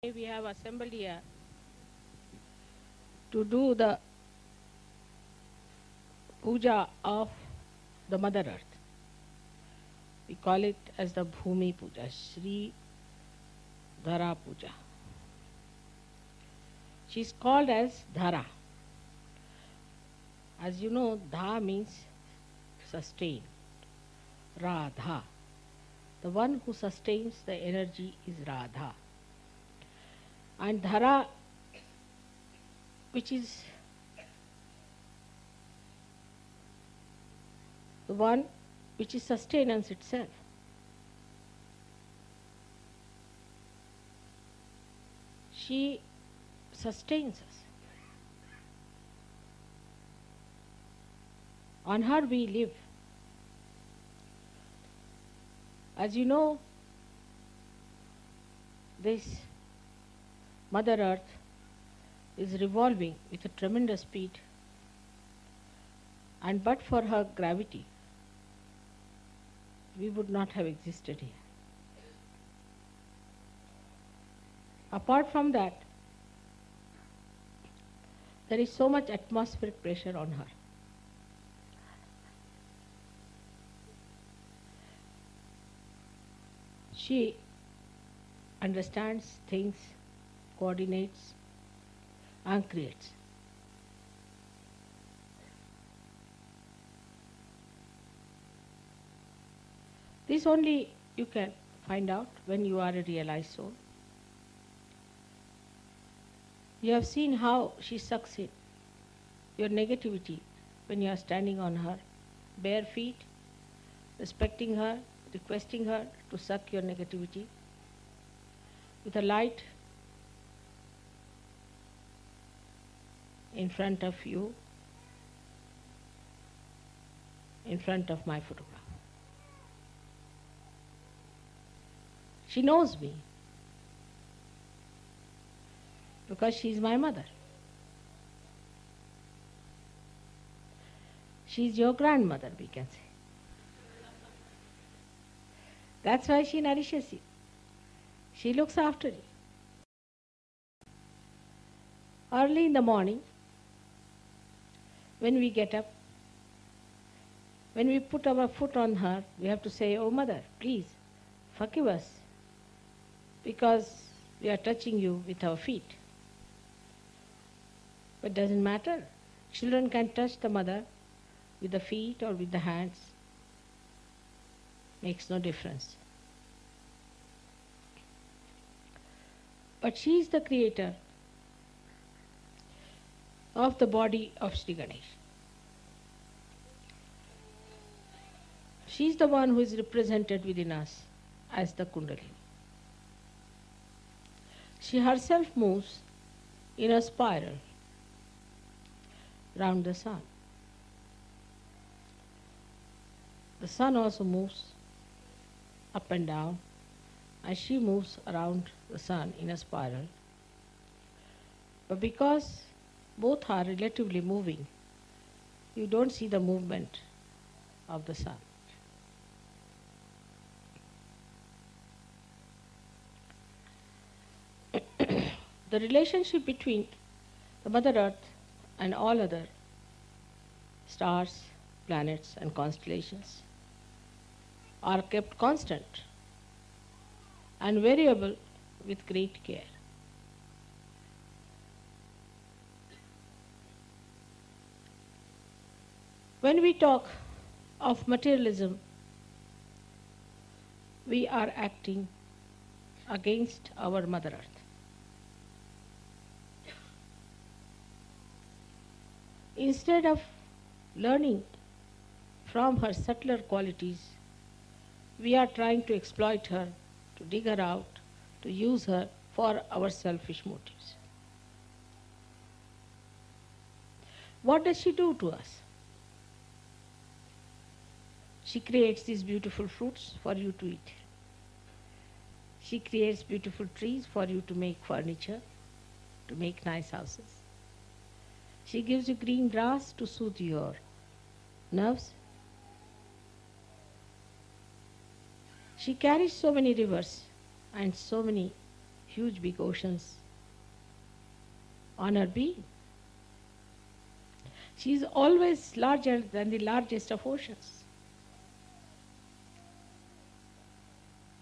We have assembled here to do the puja of the Mother Earth. We call it as the Bhumi Puja, Sri Dhara Puja. She is called as Dhara. As you know, Dha means sustain. Radha. The one who sustains the energy is Radha. And Dhara, which is the one which is sustenance itself. She sustains us. On her we live. As you know, this Mother Earth is revolving with a tremendous speed, and but for her gravity, we would not have existed here. Apart from that, there is so much atmospheric pressure on her. She understands things, coordinates, and creates. This only you can find out when you are a realized soul. You have seen how she sucks in your negativity when you are standing on her bare feet, respecting her, requesting her to suck your negativity with a light in front of you, in front of my photograph. She knows me because she is my mother. She is your grandmother, we can say. That's why she nourishes you. She looks after you. Early in the morning, when we get up, when we put our foot on her, we have to say, "Oh Mother, please forgive us because we are touching you with our feet." But it doesn't matter. Children can touch the mother with the feet or with the hands. Makes no difference. But she is the creator of the body of Sri Ganesh. She is the one who is represented within us as the Kundalini. She herself moves in a spiral round the sun. The sun also moves up and down, and she moves around the sun in a spiral. But because both are relatively moving, you don't see the movement of the sun. The relationship between the Mother Earth and all other stars, planets, and constellations are kept constant and variable with great care. When we talk of materialism, we are acting against our Mother Earth. Instead of learning from her subtler qualities, we are trying to exploit her, to dig her out, to use her for our selfish motives. What does she do to us? She creates these beautiful fruits for you to eat. She creates beautiful trees for you to make furniture, to make nice houses. She gives you green grass to soothe your nerves. She carries so many rivers and so many huge big oceans on her being. She is always larger than the largest of oceans.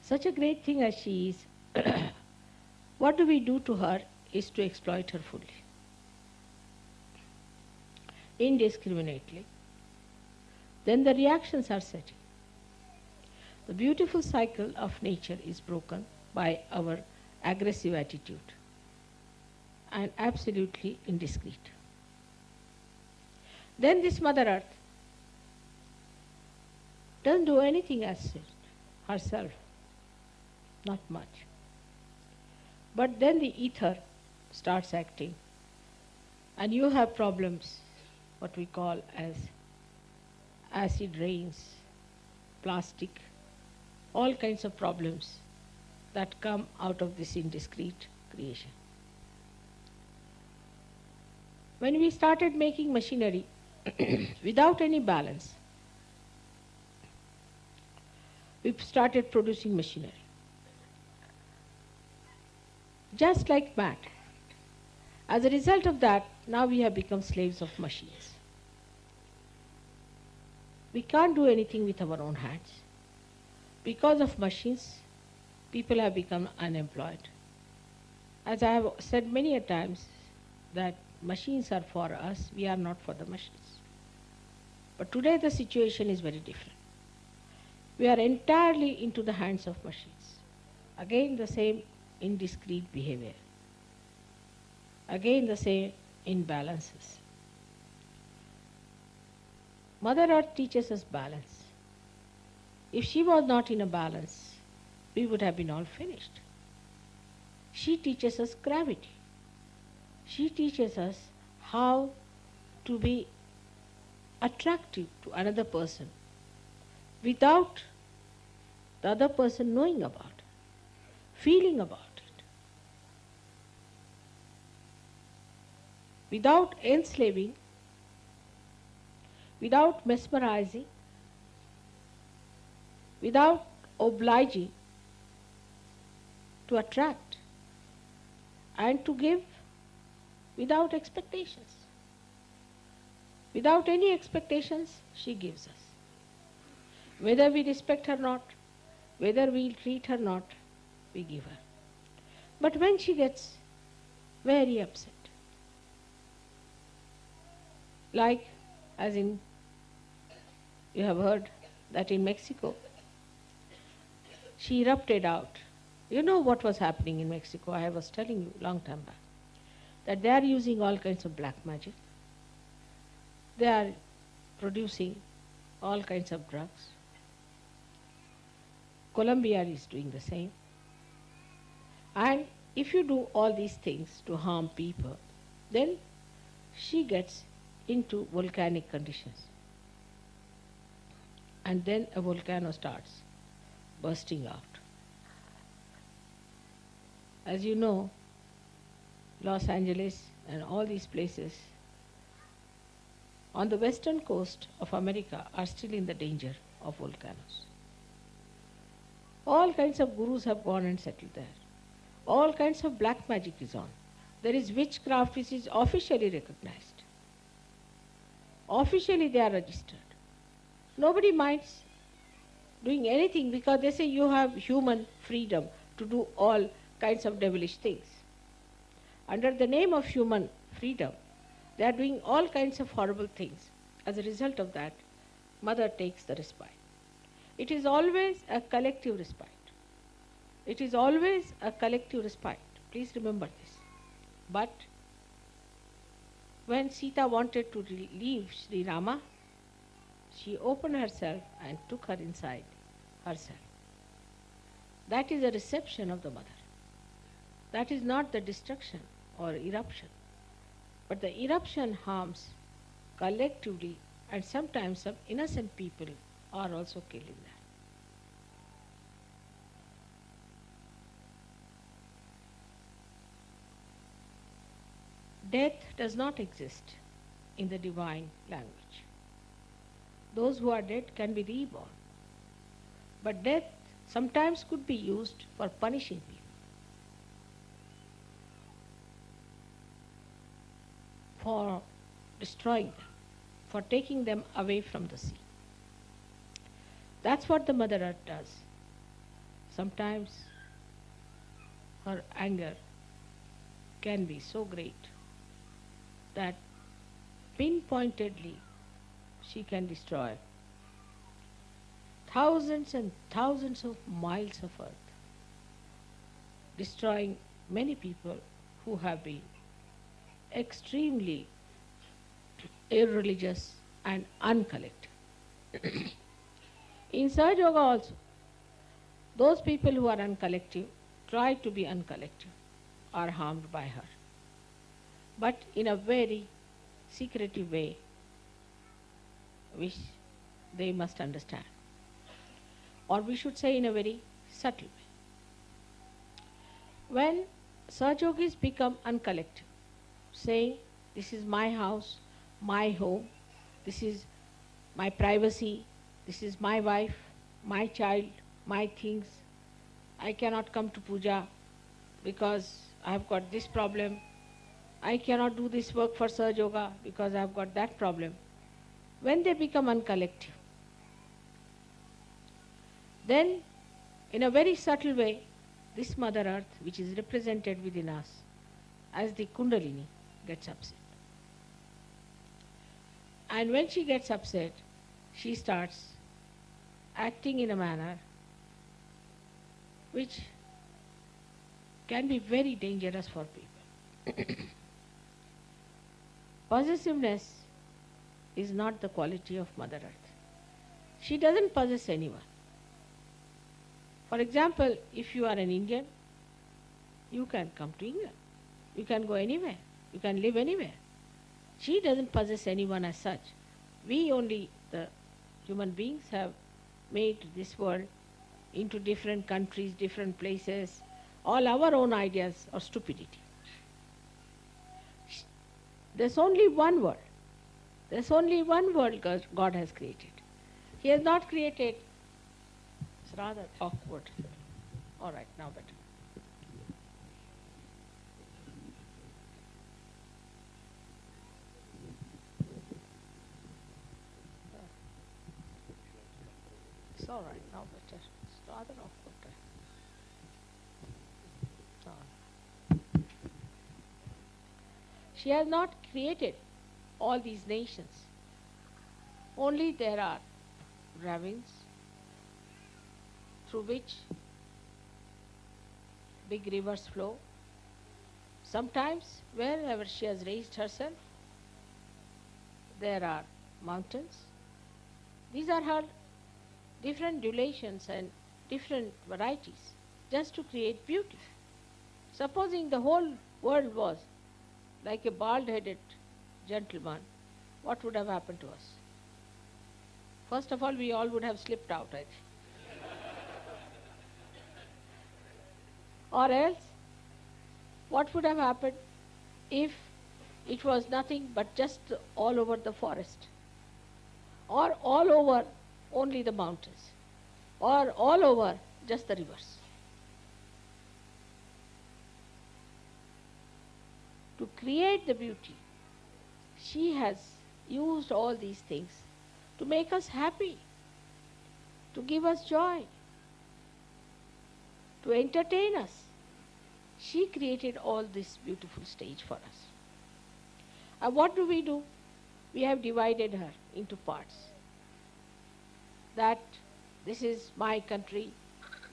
Such a great thing as she is, what do we do to her is to exploit her fully, indiscriminately. Then the reactions are setting. The beautiful cycle of nature is broken by our aggressive attitude and absolutely indiscreet. Then this Mother Earth doesn't do anything as such herself, not much. But then the ether starts acting, and you have problems, what we call as acid rains, plastic, all kinds of problems that come out of this indiscreet creation. When we started making machinery without any balance, we started producing machinery. Just like mad. As a result of that, now we have become slaves of machines. We can't do anything with our own hands. Because of machines, people have become unemployed. As I have said many a times, that machines are for us, we are not for the machines. But today the situation is very different. We are entirely into the hands of machines. Again the same indiscreet behavior. Again the same imbalances. Mother Earth teaches us balance. If she was not in a balance, we would have been all finished. She teaches us gravity. She teaches us how to be attractive to another person without the other person knowing about it, feeling about it, without enslaving, without mesmerizing, without obliging, to attract and to give without expectations. Without any expectations, she gives us. Whether we respect her or not, whether we treat her or not, we give her. But when she gets very upset, like as in, you have heard that in Mexico, she erupted out. You know what was happening in Mexico? I was telling you long time back, that they are using all kinds of black magic. They are producing all kinds of drugs. Colombia is doing the same. And if you do all these things to harm people, then she gets into volcanic conditions. And then a volcano starts bursting out. As you know, Los Angeles and all these places on the western coast of America are still in the danger of volcanoes. All kinds of gurus have gone and settled there. All kinds of black magic is on. There is witchcraft which is officially recognized. Officially they are registered. Nobody minds doing anything because they say you have human freedom to do all kinds of devilish things. Under the name of human freedom, they are doing all kinds of horrible things. As a result of that, Mother takes the respite. It is always a collective respite. It is always a collective respite. Please remember this. But when Sita wanted to leave Sri Rama, she opened herself and took her inside herself. That is a reception of the Mother. That is not the destruction or eruption. But the eruption harms collectively, and sometimes some innocent people are also killed in that. Death does not exist in the divine language. Those who are dead can be reborn. But death sometimes could be used for punishing people. for destroying them, for taking them away from the sea. That's what the Mother Earth does. Sometimes her anger can be so great that pinpointedly she can destroy thousands and thousands of miles of earth, destroying many people who have been extremely irreligious and uncollective. In Sahaja Yoga also, those people who are uncollective, try to be uncollective, are harmed by her. But in a very secretive way, which they must understand. Or we should say in a very subtle way. When Sahaja Yogis become uncollective, saying, this is my house, my home, this is my privacy, this is my wife, my child, my things, I cannot come to puja because I have got this problem, I cannot do this work for Sahaja Yoga because I have got that problem. When they become uncollective, then in a very subtle way, this Mother Earth, which is represented within us as the Kundalini, gets upset. And when she gets upset, she starts acting in a manner which can be very dangerous for people. Possessiveness is not the quality of Mother Earth. She doesn't possess anyone. For example, if you are an Indian, you can come to England. You can go anywhere. You can live anywhere. She doesn't possess anyone as such. We only, the human beings, have made this world into different countries, different places, all our own ideas of stupidity. There's only one world. There's only one world God has created. He has not created. It's rather awkward. All right, now better. It's all right, now better. It's rather awkward. She has not created all these nations. Only there are ravines through which big rivers flow. Sometimes, wherever she has raised herself, there are mountains. These are her different durations and different varieties, just to create beauty. Supposing the whole world was like a bald-headed gentleman, what would have happened to us? First of all, we all would have slipped out, I think. Or else, what would have happened if it was nothing but just all over the forest? Or all over only the mountains? Or all over just the rivers? To create the beauty, she has used all these things to make us happy, to give us joy, to entertain us. She created all this beautiful stage for us. And what do? We have divided her into parts. That this is my country,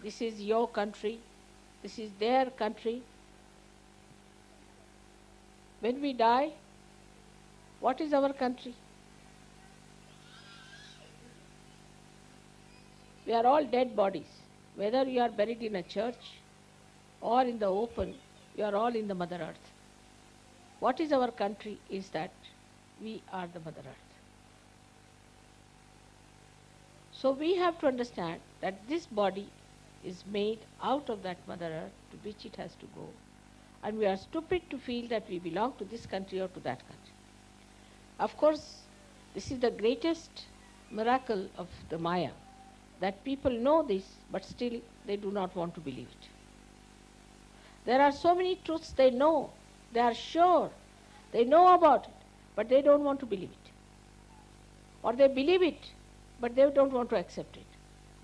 this is your country, this is their country. When we die, what is our country? We are all dead bodies. Whether you are buried in a church or in the open, you are all in the Mother Earth. What is our country is that we are the Mother Earth. So we have to understand that this body is made out of that Mother Earth to which it has to go. And we are stupid to feel that we belong to this country or to that country. Of course, this is the greatest miracle of the Maya, that people know this, but still they do not want to believe it. There are so many truths they know, they are sure, they know about it, but they don't want to believe it. Or they believe it, but they don't want to accept it.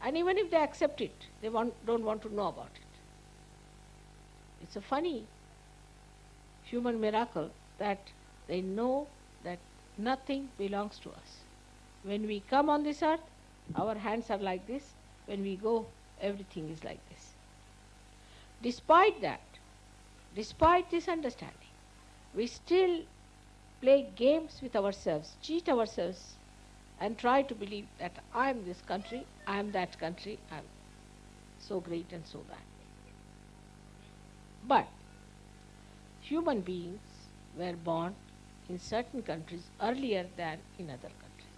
And even if they accept it, they don't want to know about it. It's a funny human miracle that they know that nothing belongs to us. When we come on this earth, our hands are like this. When we go, everything is like this. Despite that, despite this understanding, we still play games with ourselves, cheat ourselves, and try to believe that I am this country, I am that country, I am so great and so that. But human beings were born in certain countries earlier than in other countries.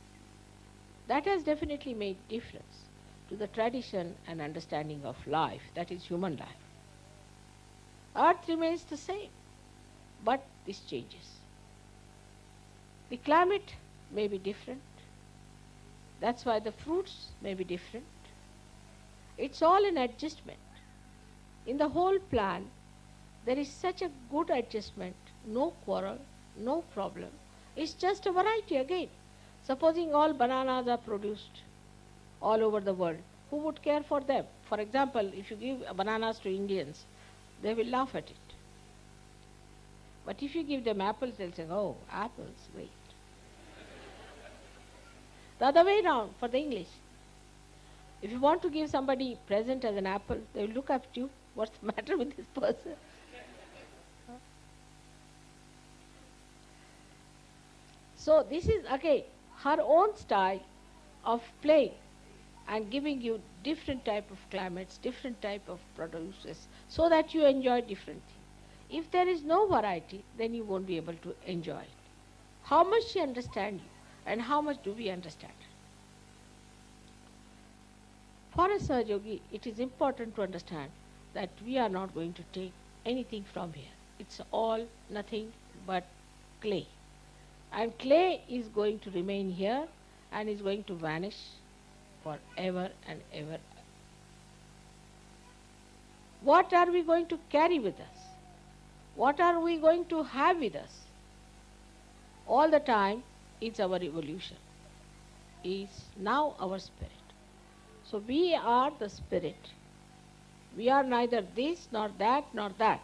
That has definitely made difference to the tradition and understanding of life, that is human life. Earth remains the same, but this changes. The climate may be different. That's why the fruits may be different. It's all an adjustment. In the whole plan, there is such a good adjustment, no quarrel, no problem. It's just a variety again. Supposing all bananas are produced all over the world, who would care for them? For example, if you give bananas to Indians, they will laugh at it. But if you give them apples, they'll say, oh, apples, great. The other way around for the English. If you want to give somebody present as an apple, they will look at you, what's the matter with this person? So this is again her own style of playing and giving you different type of climates, different type of produces, so that you enjoy different things. If there is no variety, then you won't be able to enjoy it. How much she understands you, and how much do we understand her? For a Sahaja Yogi, it is important to understand that we are not going to take anything from here. It's all nothing but clay. And clay is going to remain here and is going to vanish forever and ever. What are we going to carry with us? What are we going to have with us? All the time, it's our evolution, is now our spirit. So we are the spirit. We are neither this nor that nor that.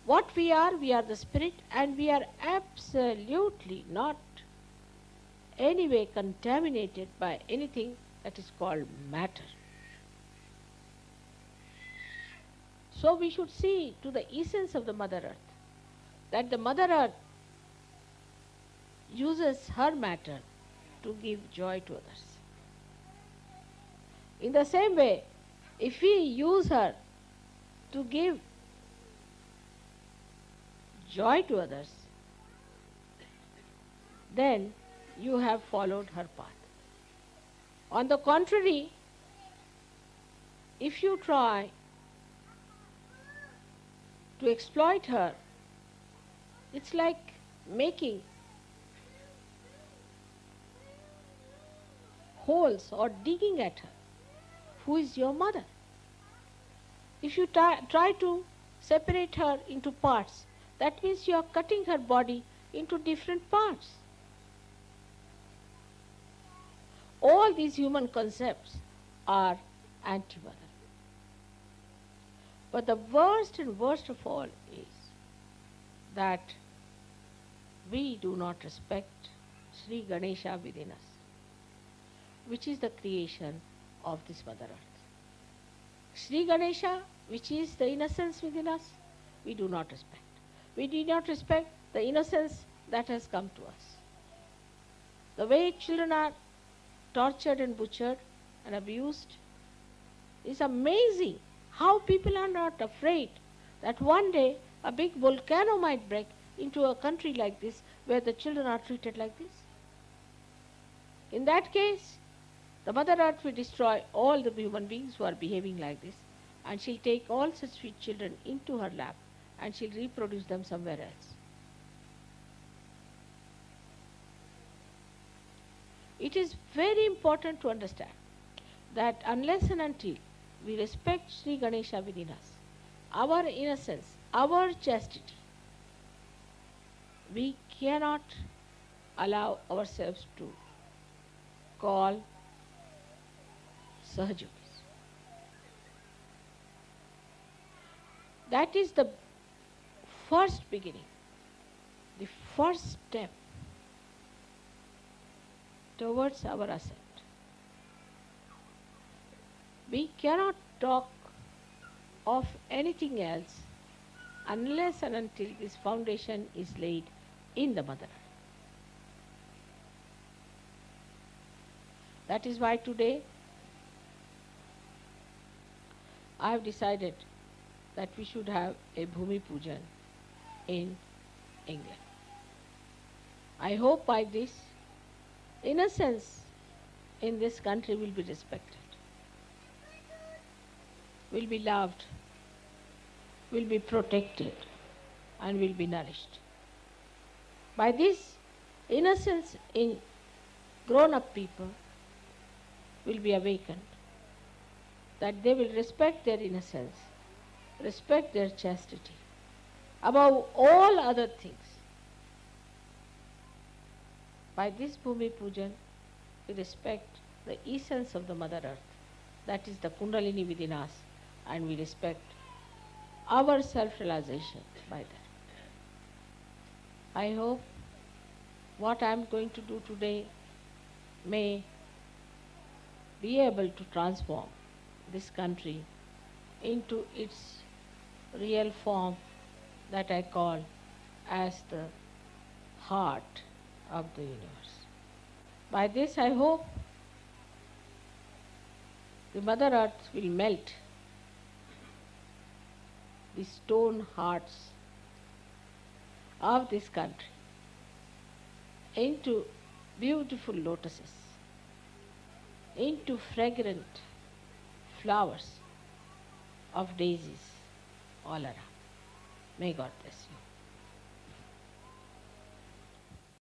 What we are the spirit, and we are absolutely not anyway contaminated by anything that is called matter. So we should see to the essence of the Mother Earth, that the Mother Earth uses her matter to give joy to others. In the same way, if we use her to give joy to others, then you have followed her path. On the contrary, if you try to exploit her, it's like making holes or digging at her. Who is your mother? If you try to separate her into parts, that means you are cutting her body into different parts. All these human concepts are anti-mother. But the worst and worst of all is that we do not respect Sri Ganesha within us, which is the creation of this Mother Earth. Sri Ganesha, which is the innocence within us, we do not respect. We do not respect the innocence that has come to us. The way children are tortured and butchered and abused is amazing. How people are not afraid that one day a big volcano might break into a country like this where the children are treated like this. In that case, the Mother Earth will destroy all the human beings who are behaving like this, and she'll take all such sweet children into her lap and she'll reproduce them somewhere else. It is very important to understand that unless and until we respect Sri Ganesha within us, our innocence, our chastity, we cannot allow ourselves to call Sahajogis. That is the first beginning, the first step towards our ascent. We cannot talk of anything else unless and until this foundation is laid in the Mother Earth. That is why today I have decided that we should have a Bhumi Pujan in England. I hope by this, innocence in this country will be respected, will be loved, will be protected, and will be nourished. By this, innocence in grown-up people will be awakened, that they will respect their innocence, respect their chastity, above all other things. By this Bhumi Pujan, we respect the essence of the Mother Earth, that is the Kundalini within us, and we respect our self-realization by that. I hope what I am going to do today may be able to transform this country into its real form that I call as the heart of the universe. By this I hope the Mother Earth will melt the stone hearts of this country into beautiful lotuses, into fragrant flowers of daisies all around. May God bless you.